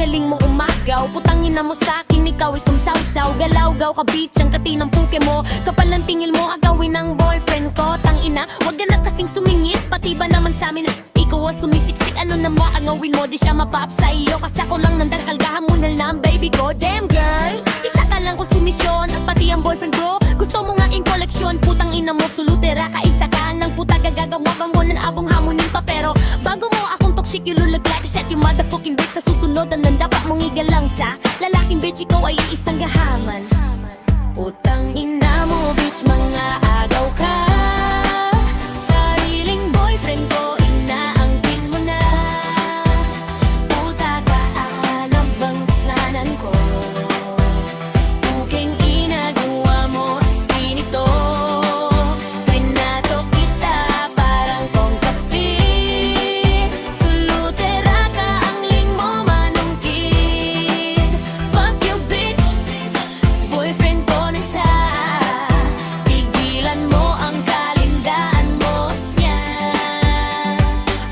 galing mong umagaw. Putangin na mo sa'kin, ikaw ay sumsawsaw. Galaw-gaw ka bitch, ang kati ng puke mo. Kapal ng tingil mo, agawin ng boyfriend ko. Tangina, wag ka na kasing sumingit. Pati ba naman sa'min, ikaw ang sumisiksik. Ano na mo, angawin mo, di siya mapap sa iyo. Kasi ako lang nandang kalgahan mo na lang, baby ko. Damn girl, isa ka lang konsumisyon. Pati ang boyfriend ko, gusto mo nga in koleksyon. Putang ina mo, sulutera ka, isa ka ng puta. Gagagawa bang mo ng abong hamunin pa. Pero bago mo akong toxic, you look like a shit. You motherfucking bitch, sa susunod ang dapat mong igalang sa lalaking bitch, ikaw ay isang gahaman. Putang ina mo, bitch, mga agaw ka. Sariling boyfriend ko, inaangkin mo na. Puta ka, ano bang kasalanan ko? Puking inagawa mo, skinito. Trinato kita, parang kong kape. Sulutera ka, ang ling mo manungkit. Fuck you, bitch, boyfriend ko na sa. Tigilan mo ang kalindaan mo, siya.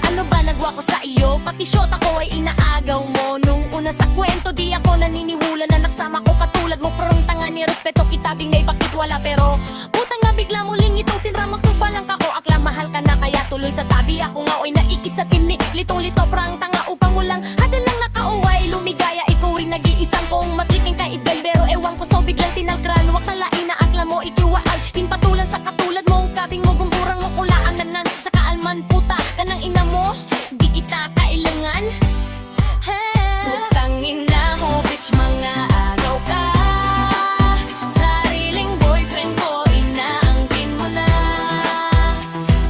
Ano ba nagwa ko sa iyo? Pati shot ako ay inaagaw mo. Nung una sa kwento, di ako naniniwala na nasama ko katulad mo. Parang tanga ni respeto kitabing may pakitwala. Pero putang nga bigla mo ling itong sinramak tufa lang ako. Akla mahal ka na kaya tuloy sa tabi. Ako nga oy naikis sa timik. Litong-lito prang tanga upang mo lang hadal lang nakauway. Lumigaya ikaw rin nag-iisang kong matriking kaibigan. Pero ewan ko so biglang tinalkran. Wag talain na akla mo ikiwaan. Pinpatulan sa katulad mong kabing mo. Gumburang mo kulaan na nan sa kaalman. Puta ka ng ina mo, di kita kailangan. Putang ina mo, bitch, mga agaw ka. Sariling boyfriend ko, inaangkin mo na.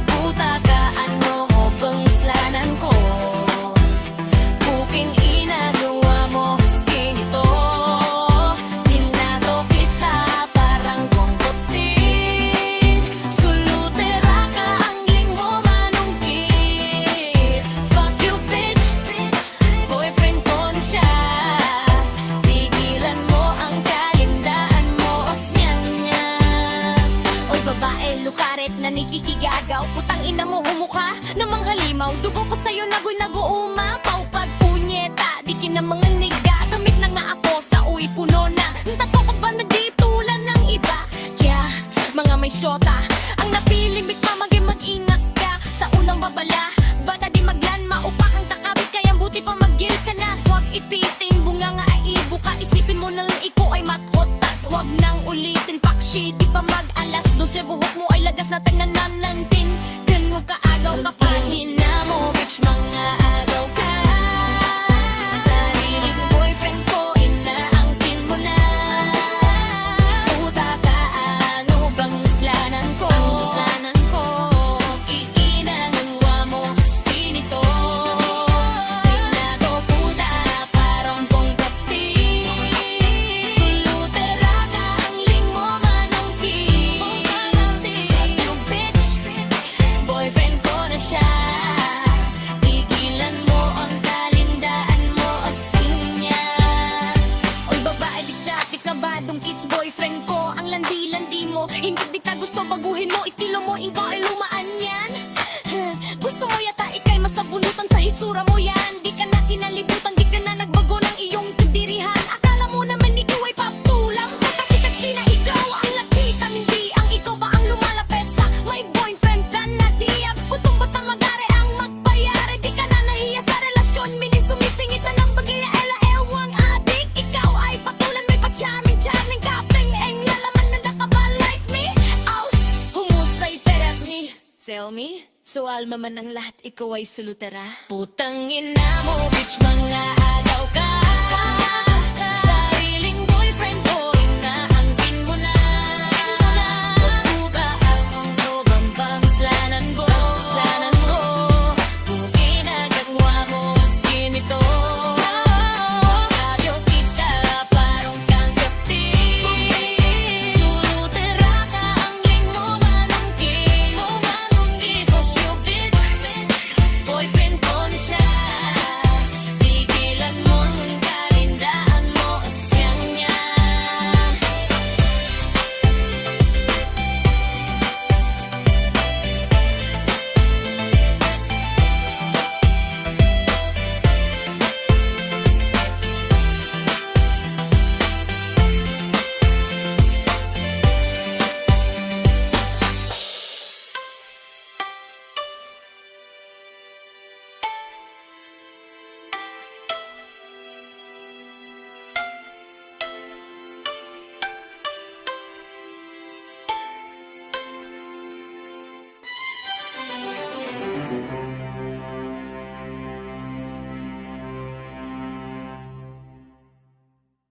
Puta ka, ano mo bang kasalanan ko? Puking inagawa mo, skinito. Tinato kita, parang kong putin. Sulutera ka, ang ling mo manungkit. Fuck you, bitch, boyfriend ko na siya. Tigilan mo ang kalindaan mo, osyan niya. Oy babae, lukaret na nikikigagaw. Putang ina mo, humukha namang halimaw. Dugo ko sa'yo, nagoy nag-uumapaw. Pag punyeta, di kin na mga niga. Kamit na nga ako sa uwi, puno na. Tato ko ba nagditulan ng iba? Kaya, mga may syota, ang napili bigma mag-ingat ka. Sa unang babala, bata di maglan, maupak ang takabit. Kaya buti pa mag-gil ka na. Huwag ipitin, bunga nga ay ibo ka. Isipin mo na lang ikaw ay matot. At huwag nang ulitin, pakshi, di pa mag-alas. Doon sa buhok mo ay lagas na tagnananantin. Ganun ka agaw ka pa. Hina mo, bitch, mga agaw ka. Sariling boyfriend ko, inaangkin mo na. Puta ka, ano bang kasalanan ko? Ang kasalanan ko, iinagawa mo, skinito. Tinato puta, parang kong kape. Sulutera ka, ang ling mo manungkit. Fuck you, bitch, boyfriend ko na siya. Tigilan mo ang kalindaan mo, asing niya. Oy babae, diktatik na badong kids, boyfriend ko. Ang landi-landi mo, hindi di ka gusto baguhin mo. Estilo mo, ikaw ay lumaan yan. Gusto mo yata ikay masabunutan sa hitsura mo yan. Di ka na kinalibutan, di ka na nagbago ng iyong tindirihan. Akala mo naman ikaw ay papulang. Kakakitaksi na ikaw ang lakitan, hindi ang ikaw pa ang lumalapit sa may boyfriend ka na. Di agutong bata magari ang magbayari. Di ka na nahiya sa relasyon, mining sumisingit na ng bagaya. Ela ewang adik, ikaw ay patulan. May pa-charming kapeng eng lalaman na nakaba like me. Aus, humusay perat ni tell me, so alma man ang lahat, ikaw ay sulutera. Putang ina mo, bitch, mga agaw ka.